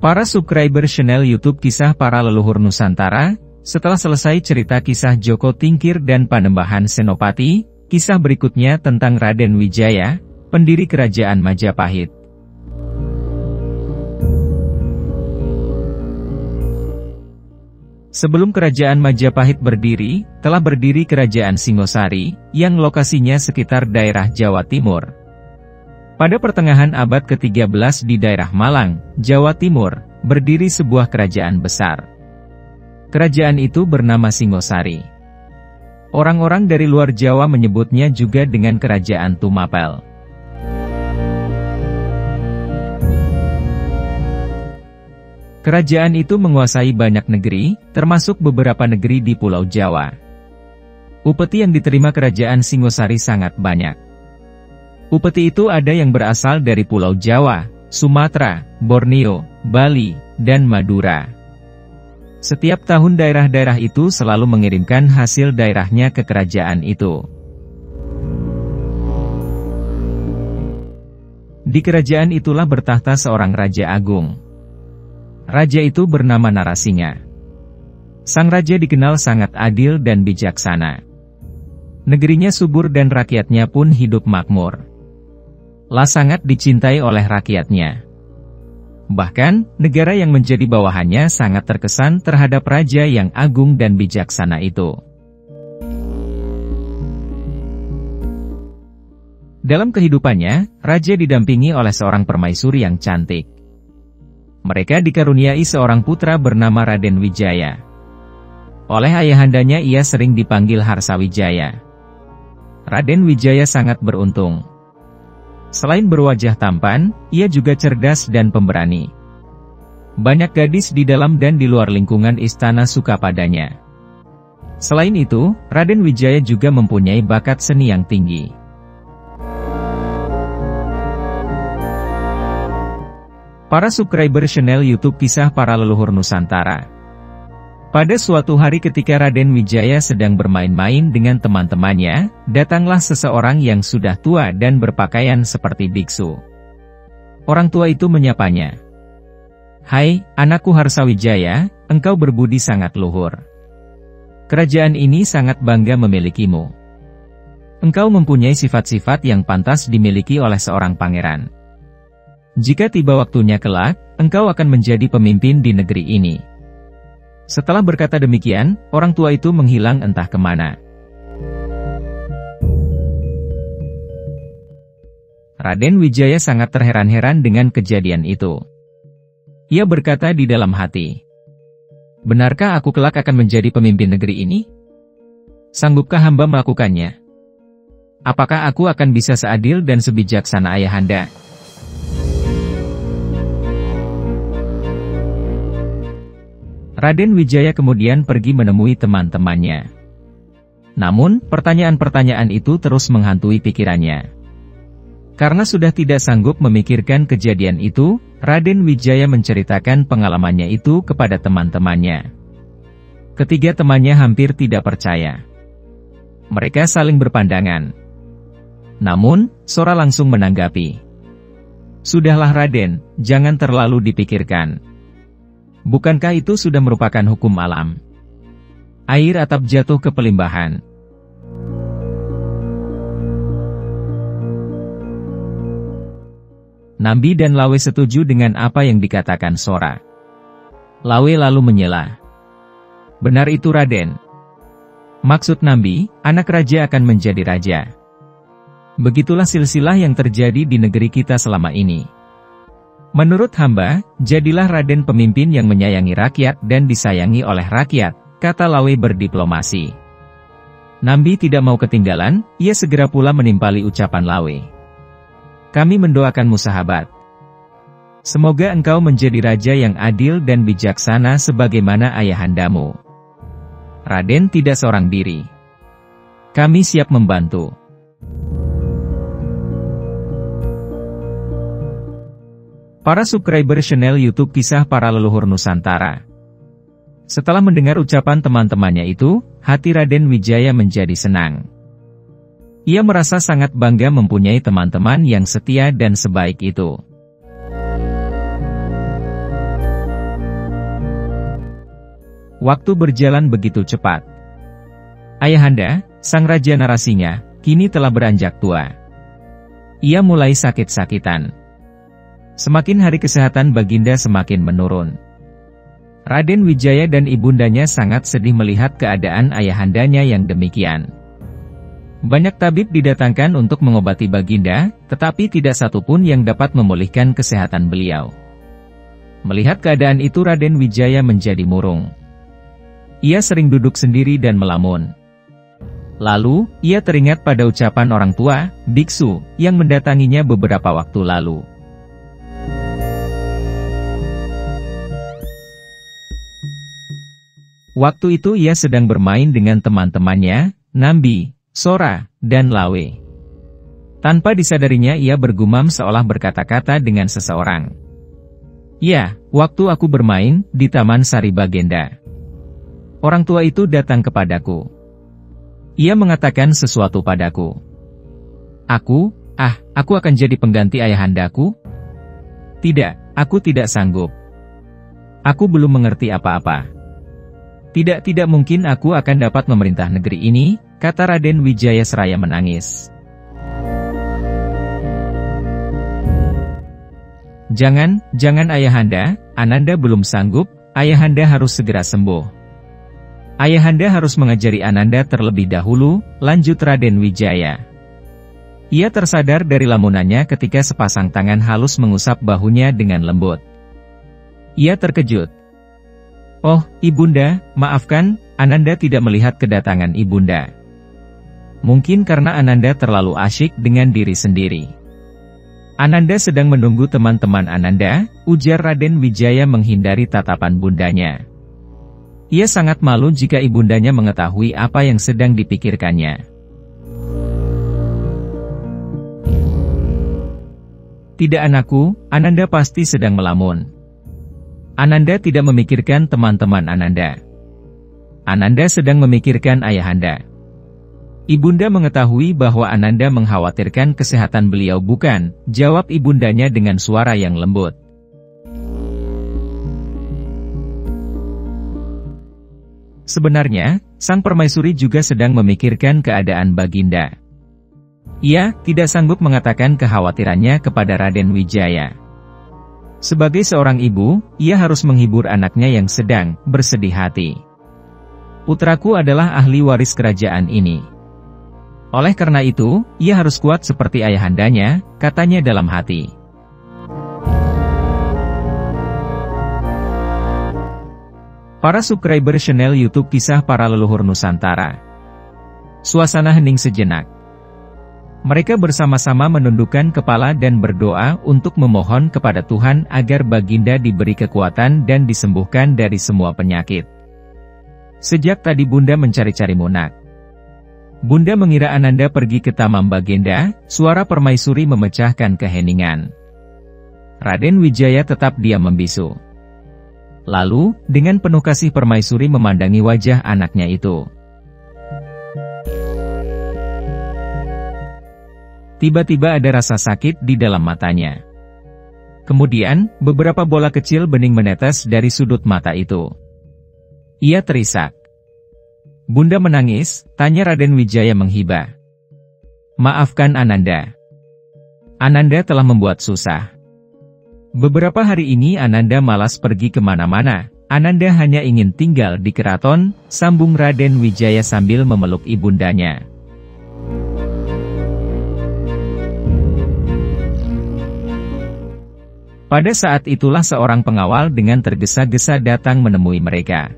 Para subscriber channel YouTube Kisah Para Leluhur Nusantara, setelah selesai cerita kisah Joko Tingkir dan Panembahan Senopati, kisah berikutnya tentang Raden Wijaya, pendiri Kerajaan Majapahit. Sebelum Kerajaan Majapahit berdiri, telah berdiri Kerajaan Singosari, yang lokasinya sekitar daerah Jawa Timur. Pada pertengahan abad ke-13 di daerah Malang, Jawa Timur, berdiri sebuah kerajaan besar. Kerajaan itu bernama Singosari. Orang-orang dari luar Jawa menyebutnya juga dengan Kerajaan Tumapel. Kerajaan itu menguasai banyak negeri, termasuk beberapa negeri di Pulau Jawa. Upeti yang diterima Kerajaan Singosari sangat banyak. Upeti itu ada yang berasal dari Pulau Jawa, Sumatera, Borneo, Bali, dan Madura. Setiap tahun daerah-daerah itu selalu mengirimkan hasil daerahnya ke kerajaan itu. Di kerajaan itulah bertahta seorang Raja Agung. Raja itu bernama Narasinga. Sang raja dikenal sangat adil dan bijaksana. Negerinya subur dan rakyatnya pun hidup makmur. Sangat dicintai oleh rakyatnya. Bahkan, negara yang menjadi bawahannya sangat terkesan terhadap raja yang agung dan bijaksana itu. Dalam kehidupannya, raja didampingi oleh seorang permaisuri yang cantik. Mereka dikaruniai seorang putra bernama Raden Wijaya. Oleh ayahandanya ia sering dipanggil Harsawijaya. Raden Wijaya sangat beruntung. Selain berwajah tampan, ia juga cerdas dan pemberani. Banyak gadis di dalam dan di luar lingkungan istana suka padanya. Selain itu, Raden Wijaya juga mempunyai bakat seni yang tinggi. Para subscriber channel YouTube Kisah Para Leluhur Nusantara. Pada suatu hari ketika Raden Wijaya sedang bermain-main dengan teman-temannya, datanglah seseorang yang sudah tua dan berpakaian seperti biksu. Orang tua itu menyapanya. "Hai, anakku Harsawijaya, engkau berbudi sangat luhur. Kerajaan ini sangat bangga memilikimu. Engkau mempunyai sifat-sifat yang pantas dimiliki oleh seorang pangeran. Jika tiba waktunya kelak, engkau akan menjadi pemimpin di negeri ini." Setelah berkata demikian, orang tua itu menghilang entah kemana. Raden Wijaya sangat terheran-heran dengan kejadian itu. Ia berkata di dalam hati, "Benarkah aku kelak akan menjadi pemimpin negeri ini? Sanggupkah hamba melakukannya? Apakah aku akan bisa seadil dan sebijaksana ayahanda?" Raden Wijaya kemudian pergi menemui teman-temannya. Namun, pertanyaan-pertanyaan itu terus menghantui pikirannya. Karena sudah tidak sanggup memikirkan kejadian itu, Raden Wijaya menceritakan pengalamannya itu kepada teman-temannya. Ketiga temannya hampir tidak percaya. Mereka saling berpandangan. Namun, Sora langsung menanggapi. "Sudahlah Raden, jangan terlalu dipikirkan. Bukankah itu sudah merupakan hukum alam? Air atap jatuh ke pelimbahan." Nambi dan Lawe setuju dengan apa yang dikatakan Sora. Lawe lalu menyela. "Benar itu Raden. Maksud Nambi, anak raja akan menjadi raja. Begitulah silsilah yang terjadi di negeri kita selama ini. Menurut hamba, jadilah Raden pemimpin yang menyayangi rakyat dan disayangi oleh rakyat," kata Lawe berdiplomasi. Nambi tidak mau ketinggalan, ia segera pula menimpali ucapan Lawe. "Kami mendoakanmu sahabat. Semoga engkau menjadi raja yang adil dan bijaksana sebagaimana ayahandamu. Raden tidak seorang diri. Kami siap membantu." Para subscriber channel YouTube Kisah Para Leluhur Nusantara. Setelah mendengar ucapan teman-temannya itu, hati Raden Wijaya menjadi senang. Ia merasa sangat bangga mempunyai teman-teman yang setia dan sebaik itu. Waktu berjalan begitu cepat. Ayahanda, sang raja narasinya, kini telah beranjak tua. Ia mulai sakit-sakitan. Semakin hari kesehatan Baginda semakin menurun. Raden Wijaya dan ibundanya sangat sedih melihat keadaan ayahandanya yang demikian. Banyak tabib didatangkan untuk mengobati Baginda, tetapi tidak satupun yang dapat memulihkan kesehatan beliau. Melihat keadaan itu Raden Wijaya menjadi murung. Ia sering duduk sendiri dan melamun. Lalu, ia teringat pada ucapan orang tua, biksu, yang mendatanginya beberapa waktu lalu. Waktu itu ia sedang bermain dengan teman-temannya, Nambi, Sora, dan Lawe. Tanpa disadarinya ia bergumam seolah berkata-kata dengan seseorang. Ya, waktu aku bermain di Taman Sari Bagenda. Orang tua itu datang kepadaku. Ia mengatakan sesuatu padaku. Aku akan jadi pengganti ayahandaku? Tidak, aku tidak sanggup. Aku belum mengerti apa-apa. Tidak mungkin aku akan dapat memerintah negeri ini, kata Raden Wijaya seraya menangis. Jangan ayahanda, Ananda belum sanggup, ayahanda harus segera sembuh. Ayahanda harus mengajari Ananda terlebih dahulu, lanjut Raden Wijaya. Ia tersadar dari lamunannya ketika sepasang tangan halus mengusap bahunya dengan lembut. Ia terkejut. Oh, Ibunda, maafkan, Ananda tidak melihat kedatangan Ibunda. Mungkin karena Ananda terlalu asyik dengan diri sendiri. Ananda sedang menunggu teman-teman Ananda, ujar Raden Wijaya menghindari tatapan bundanya. Ia sangat malu jika ibundanya mengetahui apa yang sedang dipikirkannya. Tidak anakku, Ananda pasti sedang melamun. Ananda tidak memikirkan teman-teman Ananda. Ananda sedang memikirkan ayahanda. Ibunda mengetahui bahwa Ananda mengkhawatirkan kesehatan beliau bukan, jawab ibundanya dengan suara yang lembut. Sebenarnya, sang permaisuri juga sedang memikirkan keadaan Baginda. Ia tidak sanggup mengatakan kekhawatirannya kepada Raden Wijaya. Sebagai seorang ibu, ia harus menghibur anaknya yang sedang bersedih hati. Putraku adalah ahli waris kerajaan ini. Oleh karena itu, ia harus kuat seperti ayahandanya, katanya dalam hati. Para subscriber channel YouTube Kisah Para Leluhur Nusantara. Suasana hening sejenak. Mereka bersama-sama menundukkan kepala dan berdoa untuk memohon kepada Tuhan agar Baginda diberi kekuatan dan disembuhkan dari semua penyakit. Sejak tadi Bunda mencari-cari Munak. Bunda mengira Ananda pergi ke Taman Baginda, suara permaisuri memecahkan keheningan. Raden Wijaya tetap diam membisu. Lalu, dengan penuh kasih permaisuri memandangi wajah anaknya itu. Tiba-tiba ada rasa sakit di dalam matanya. Kemudian, beberapa bola kecil bening menetes dari sudut mata itu. Ia terisak. Bunda menangis, tanya Raden Wijaya menghibah. Maafkan Ananda. Ananda telah membuat susah. Beberapa hari ini Ananda malas pergi kemana-mana, Ananda hanya ingin tinggal di keraton, sambung Raden Wijaya sambil memeluk ibundanya. Pada saat itulah seorang pengawal dengan tergesa-gesa datang menemui mereka.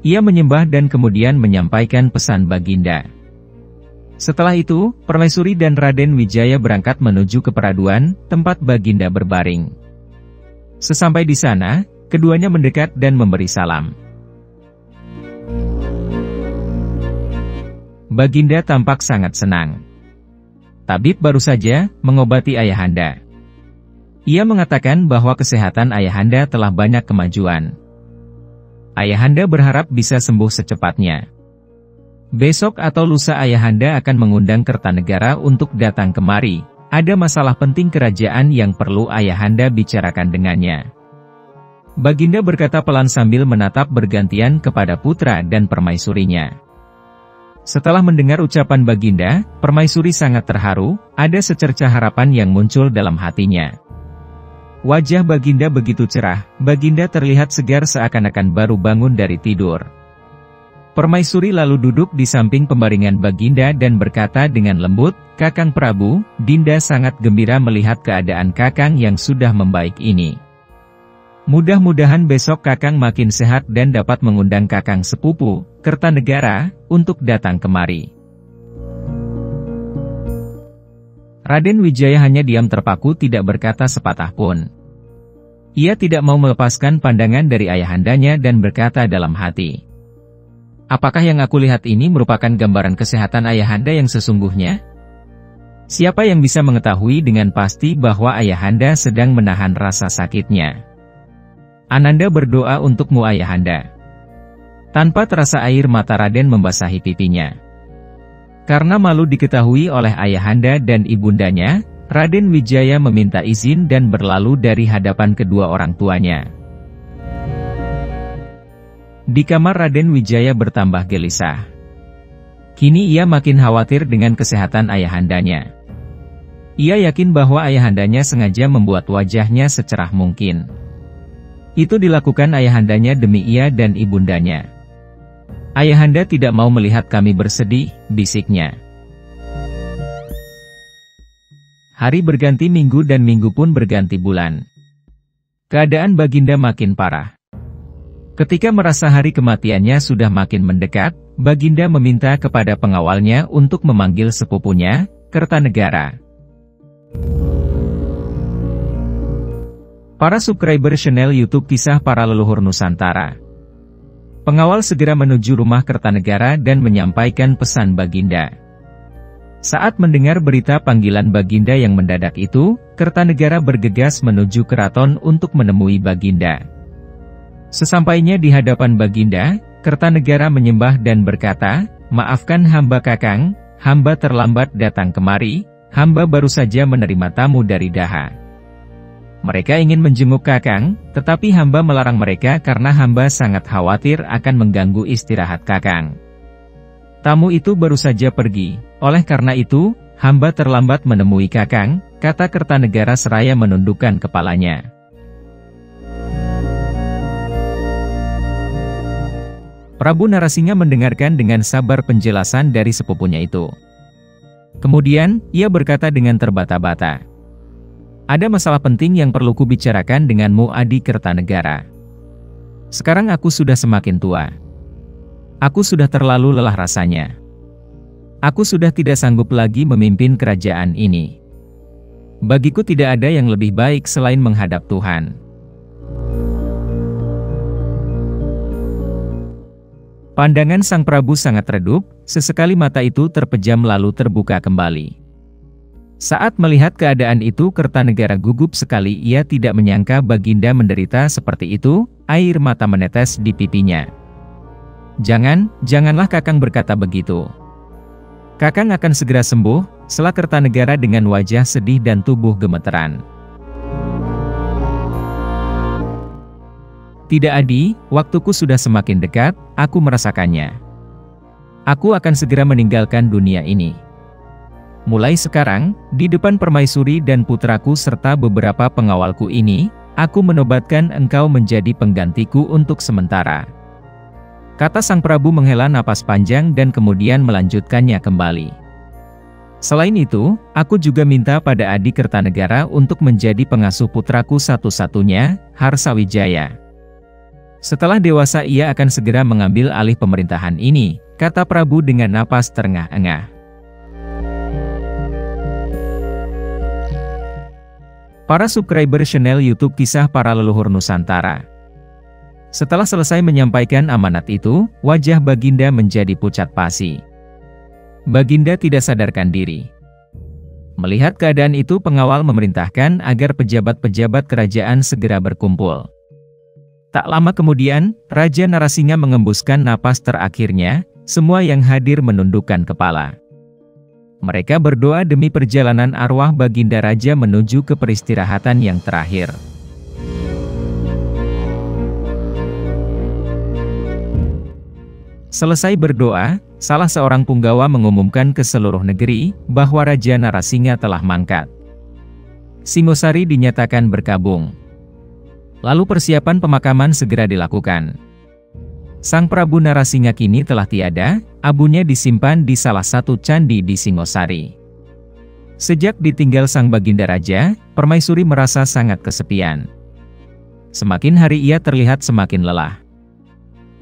Ia menyembah dan kemudian menyampaikan pesan Baginda. Setelah itu, Permaisuri dan Raden Wijaya berangkat menuju ke peraduan, tempat Baginda berbaring. Sesampai di sana, keduanya mendekat dan memberi salam. Baginda tampak sangat senang. Tabib baru saja mengobati ayahanda. Ia mengatakan bahwa kesehatan ayahanda telah banyak kemajuan. Ayahanda berharap bisa sembuh secepatnya. Besok atau lusa ayahanda akan mengundang Kertanegara untuk datang kemari. Ada masalah penting kerajaan yang perlu ayahanda bicarakan dengannya. Baginda berkata pelan sambil menatap bergantian kepada putra dan permaisurinya. Setelah mendengar ucapan Baginda, permaisuri sangat terharu, ada secercah harapan yang muncul dalam hatinya. Wajah Baginda begitu cerah, Baginda terlihat segar seakan-akan baru bangun dari tidur. Permaisuri lalu duduk di samping pembaringan Baginda dan berkata dengan lembut, "Kakang Prabu, Dinda sangat gembira melihat keadaan Kakang yang sudah membaik ini. Mudah-mudahan besok Kakang makin sehat dan dapat mengundang Kakang sepupu, Kertanegara, untuk datang kemari." Raden Wijaya hanya diam terpaku tidak berkata sepatah pun. Ia tidak mau melepaskan pandangan dari ayahandanya dan berkata dalam hati, "Apakah yang aku lihat ini merupakan gambaran kesehatan ayahanda yang sesungguhnya? Siapa yang bisa mengetahui dengan pasti bahwa ayahanda sedang menahan rasa sakitnya? Ananda berdoa untukmu ayahanda." Tanpa terasa air mata Raden membasahi pipinya. Karena malu diketahui oleh ayahanda dan ibundanya, Raden Wijaya meminta izin dan berlalu dari hadapan kedua orang tuanya. Di kamar Raden Wijaya bertambah gelisah. Kini ia makin khawatir dengan kesehatan ayahandanya. Ia yakin bahwa ayahandanya sengaja membuat wajahnya secerah mungkin. Itu dilakukan ayahandanya demi ia dan ibundanya. "Ayahanda tidak mau melihat kami bersedih," bisiknya. Hari berganti minggu dan minggu pun berganti bulan. Keadaan Baginda makin parah. Ketika merasa hari kematiannya sudah makin mendekat, Baginda meminta kepada pengawalnya untuk memanggil sepupunya, Kertanegara. Para subscriber channel YouTube Kisah Para Leluhur Nusantara. Pengawal segera menuju rumah Kertanegara dan menyampaikan pesan Baginda. Saat mendengar berita panggilan Baginda yang mendadak itu, Kertanegara bergegas menuju keraton untuk menemui Baginda. Sesampainya di hadapan Baginda, Kertanegara menyembah dan berkata, "Maafkan hamba Kakang, hamba terlambat datang kemari, hamba baru saja menerima tamu dari Daha. Mereka ingin menjenguk Kakang, tetapi hamba melarang mereka karena hamba sangat khawatir akan mengganggu istirahat Kakang. Tamu itu baru saja pergi, oleh karena itu, hamba terlambat menemui Kakang," kata Kertanegara seraya menundukkan kepalanya. Prabu Narasingha mendengarkan dengan sabar penjelasan dari sepupunya itu. Kemudian, ia berkata dengan terbata-bata, "Ada masalah penting yang perlu kubicarakan denganmu Adi Kertanegara. Sekarang aku sudah semakin tua. Aku sudah terlalu lelah rasanya. Aku sudah tidak sanggup lagi memimpin kerajaan ini. Bagiku tidak ada yang lebih baik selain menghadap Tuhan." Pandangan sang Prabu sangat redup, sesekali mata itu terpejam lalu terbuka kembali. Saat melihat keadaan itu Kertanegara gugup sekali, ia tidak menyangka Baginda menderita seperti itu, air mata menetes di pipinya. Janganlah Kakang berkata begitu. Kakang akan segera sembuh," sela Kertanegara dengan wajah sedih dan tubuh gemeteran. "Tidak Adi, waktuku sudah semakin dekat, aku merasakannya. Aku akan segera meninggalkan dunia ini. Mulai sekarang, di depan permaisuri dan putraku serta beberapa pengawalku ini, aku menobatkan engkau menjadi penggantiku untuk sementara," kata sang Prabu menghela napas panjang dan kemudian melanjutkannya kembali. "Selain itu, aku juga minta pada Adi Kertanegara untuk menjadi pengasuh putraku satu-satunya, Harsawijaya. Setelah dewasa ia akan segera mengambil alih pemerintahan ini," kata Prabu dengan napas terengah-engah. Para subscriber channel YouTube Kisah Para Leluhur Nusantara. Setelah selesai menyampaikan amanat itu, wajah Baginda menjadi pucat pasi. Baginda tidak sadarkan diri. Melihat keadaan itu pengawal memerintahkan agar pejabat-pejabat kerajaan segera berkumpul. Tak lama kemudian, Raja Narasingha mengembuskan napas terakhirnya, semua yang hadir menundukkan kepala. Mereka berdoa demi perjalanan arwah Baginda Raja menuju ke peristirahatan yang terakhir. Selesai berdoa, salah seorang punggawa mengumumkan ke seluruh negeri bahwa Raja Narasingha telah mangkat. Singosari dinyatakan berkabung. Lalu persiapan pemakaman segera dilakukan. Sang Prabu Narasingha kini telah tiada, abunya disimpan di salah satu candi di Singosari. Sejak ditinggal sang Baginda Raja, Permaisuri merasa sangat kesepian. Semakin hari ia terlihat semakin lelah.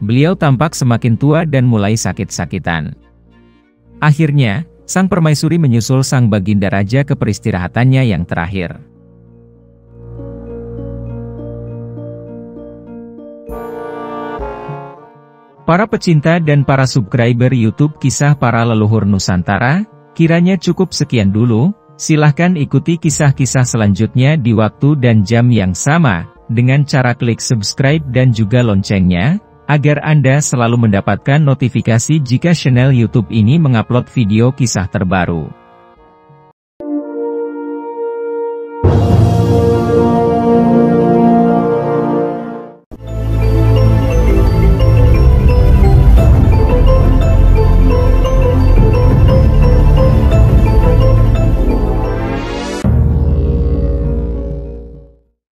Beliau tampak semakin tua dan mulai sakit-sakitan. Akhirnya, sang Permaisuri menyusul sang Baginda Raja ke peristirahatannya yang terakhir. Para pecinta dan para subscriber YouTube Kisah Para Leluhur Nusantara, kiranya cukup sekian dulu. Silahkan ikuti kisah-kisah selanjutnya di waktu dan jam yang sama, dengan cara klik subscribe dan juga loncengnya, agar Anda selalu mendapatkan notifikasi jika channel YouTube ini mengupload video kisah terbaru.